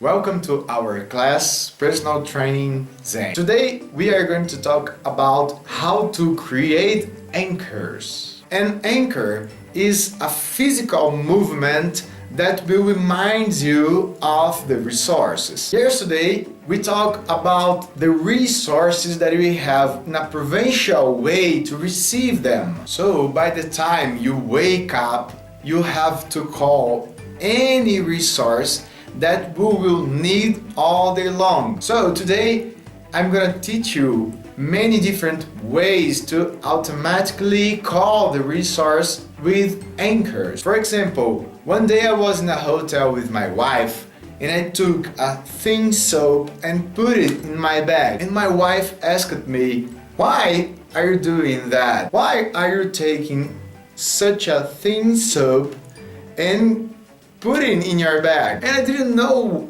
Welcome to our class, Personal Training ZEN. Today we are going to talk about how to create anchors. An anchor is a physical movement that will remind you of the resources. Yesterday we talked about the resources that we have in a provincial way to receive them. So by the time you wake up, you have to call any resource that we will need all day long. So today I'm gonna teach you many different ways to automatically call the resource with anchors. For example, one day I was in a hotel with my wife and I took a thin soap and put it in my bag. And my wife asked me, "Why are you doing that? Why are you taking such a thin soap and putting in your bag?" And I didn't know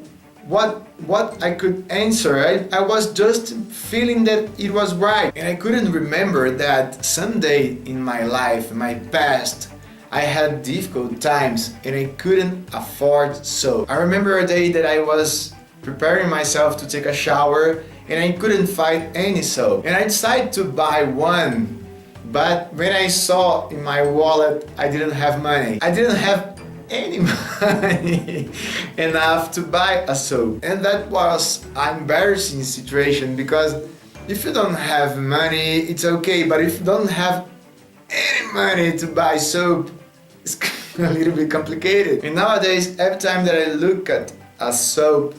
what I could answer. I was just feeling that it was right. And I couldn't remember that someday in my life, in my past, I had difficult times and I couldn't afford soap. I remember a day that I was preparing myself to take a shower and I couldn't find any soap. And I decided to buy one, but when I saw in my wallet, I didn't have money. I didn't have any money enough to buy a soap. And that was an embarrassing situation, because if you don't have money, it's okay, but if you don't have any money to buy soap, it's a little bit complicated. And nowadays, every time that I look at a soap,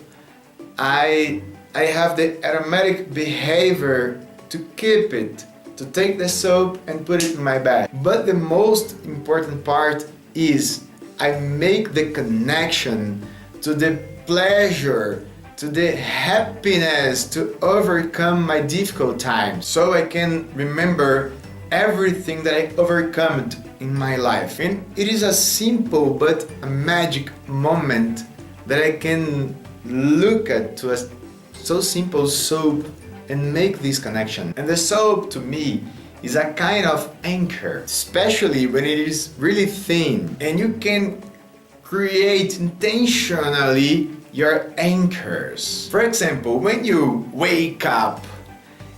I have the automatic behavior to keep it, to take the soap and put it in my bag. But the most important part is I make the connection to the pleasure, to the happiness to overcome my difficult times, so I can remember everything that I overcome in my life. And it is a simple but a magic moment that I can look at to a so simple soap and make this connection. And the soap to me is a kind of anchor, especially when it is really thin, and you can create intentionally your anchors. For example, when you wake up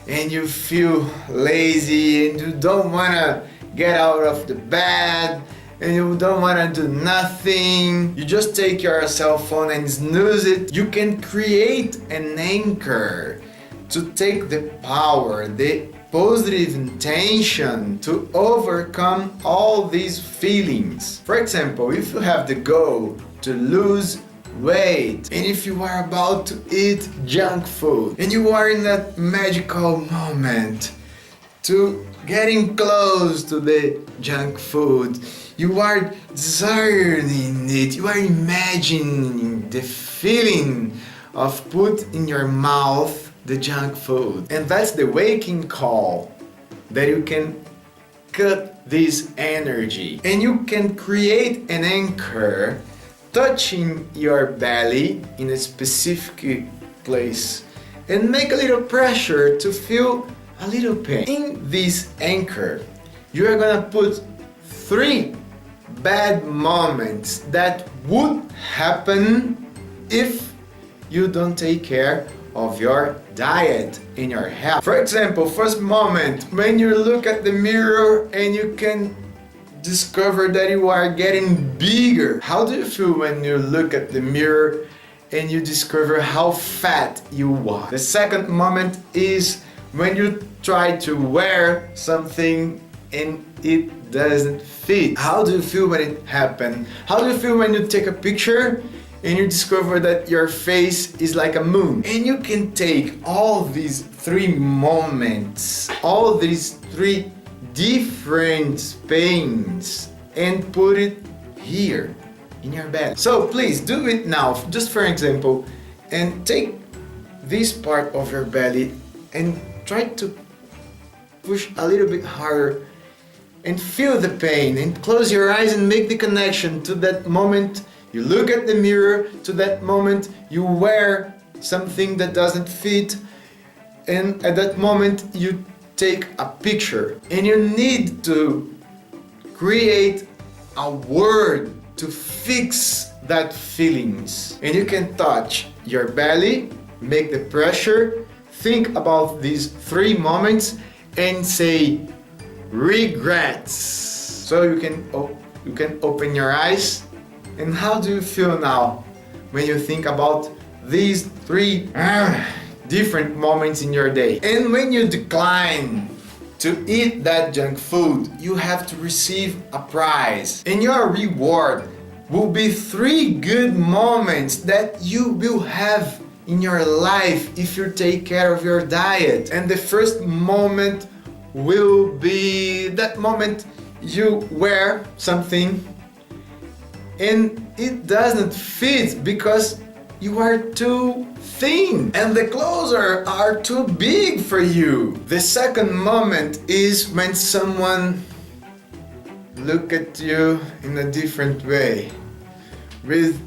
and you feel lazy and you don't wanna get out of the bed and you don't wanna do nothing, you just take your cell phone and snooze it. You can create an anchor to take the power, the positive intention to overcome all these feelings. For example, if you have the goal to lose weight and if you are about to eat junk food and you are in that magical moment to getting close to the junk food, you are desiring it, you are imagining the feeling of put in your mouth the junk food. And that's the waking call that you can cut this energy. And you can create an anchor touching your belly in a specific place and make a little pressure to feel a little pain. In this anchor, you are gonna put 3 bad moments that would happen if you don't take care of your diet and your health. For example, first moment, when you look at the mirror and you can discover that you are getting bigger. How do you feel when you look at the mirror and you discover how fat you are? The second moment is when you try to wear something and it doesn't fit. How do you feel when it happens? How do you feel when you take a picture and you discover that your face is like a moon? And you can take all these 3 moments, all these 3 different pains and put it here in your bed. So please do it now, just for example, and take this part of your belly and try to push a little bit harder and feel the pain, and close your eyes and make the connection to that moment you look at the mirror, to that moment you wear something that doesn't fit, and at that moment you take a picture. And you need to create a word to fix that feelings. And you can touch your belly, make the pressure, think about these 3 moments and say regrets. So you can open your eyes. And how do you feel now when you think about these 3 different moments in your day? And when you decline to eat that junk food, you have to receive a prize. And your reward will be 3 good moments that you will have in your life if you take care of your diet. And the first moment will be that moment you wear something and it doesn't fit because you are too thin and the clothes are too big for you. The second moment is when someone look at you in a different way with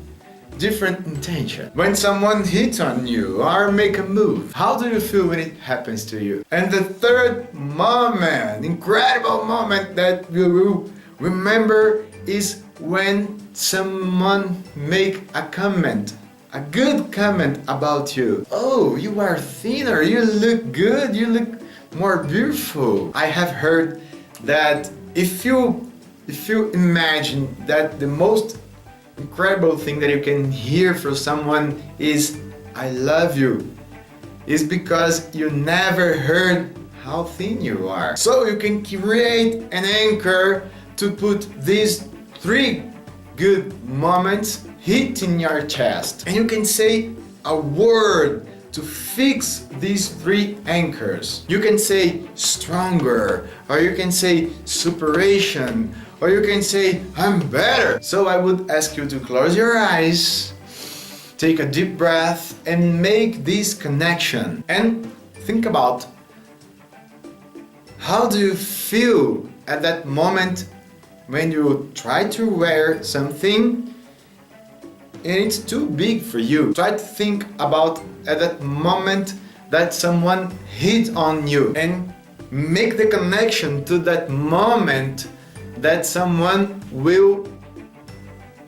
different intention. When someone hits on you or make a move, how do you feel when it happens to you? And the third moment, incredible moment that you will remember, is when someone make a comment, a good comment about you. Oh, you are thinner, you look good, you look more beautiful. I have heard that if you imagine that the most incredible thing that you can hear from someone is I love you, is because you never heard how thin you are. So you can create an anchor to put these 3 good moments hitting your chest. And you can say a word to fix these 3 anchors. You can say stronger, or you can say superation, or you can say I'm better. So I would ask you to close your eyes, take a deep breath and make this connection. And think about how do you feel at that moment when you try to wear something and it's too big for you. Try to think about at that moment that someone hit on you and make the connection to that moment that someone will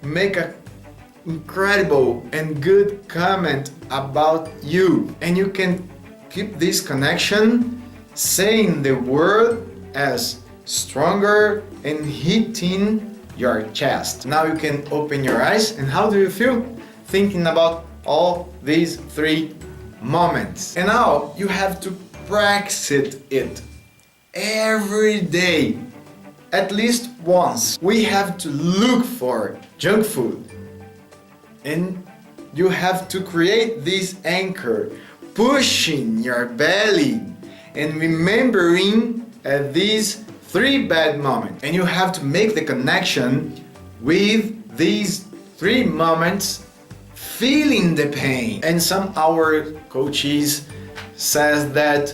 make an incredible and good comment about you. And you can keep this connection saying the word as stronger and hitting your chest. Now you can open your eyes, and how do you feel thinking about all these 3 moments? And now you have to practice it every day, at least once. We have to look for junk food and you have to create this anchor, pushing your belly and remembering these 3 bad moments. And you have to make the connection with these 3 moments, feeling the pain. And some our coaches says that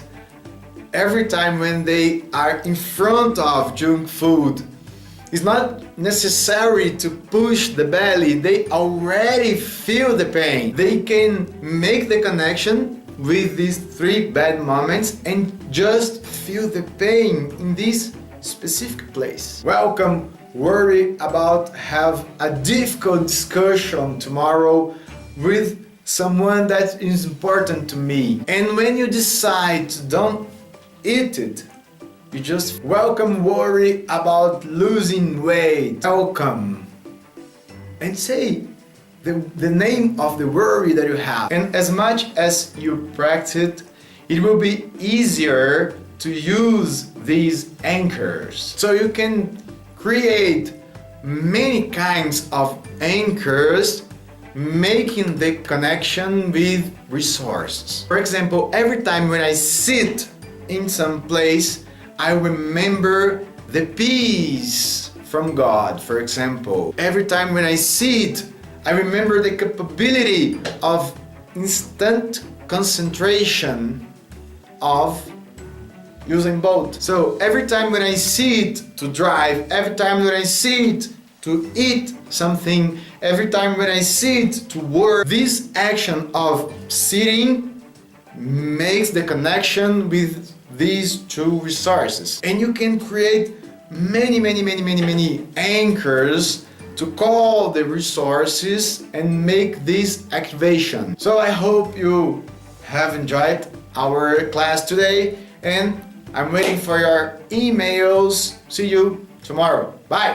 every time when they are in front of junk food, it's not necessary to push the belly, they already feel the pain. They can make the connection with these 3 bad moments and just feel the pain in this specific place. Welcome. Worry about have a difficult discussion tomorrow with someone that is important to me. And when you decide to don't eat it, you just welcome worry about losing weight. Welcome. And say the name of the worry that you have. And as much as you practice it, it will be easier to use these anchors. So you can create many kinds of anchors, making the connection with resources. For example, every time when I sit in some place, I remember the peace from God, for example. Every time when I sit, I remember the capability of instant concentration of using both. So every time when I sit to drive, every time when I sit to eat something, every time when I sit to work, this action of sitting makes the connection with these 2 resources. And you can create many anchors to call the resources and make this activation. So I hope you have enjoyed our class today, and I'm waiting for your emails. See you tomorrow. Bye!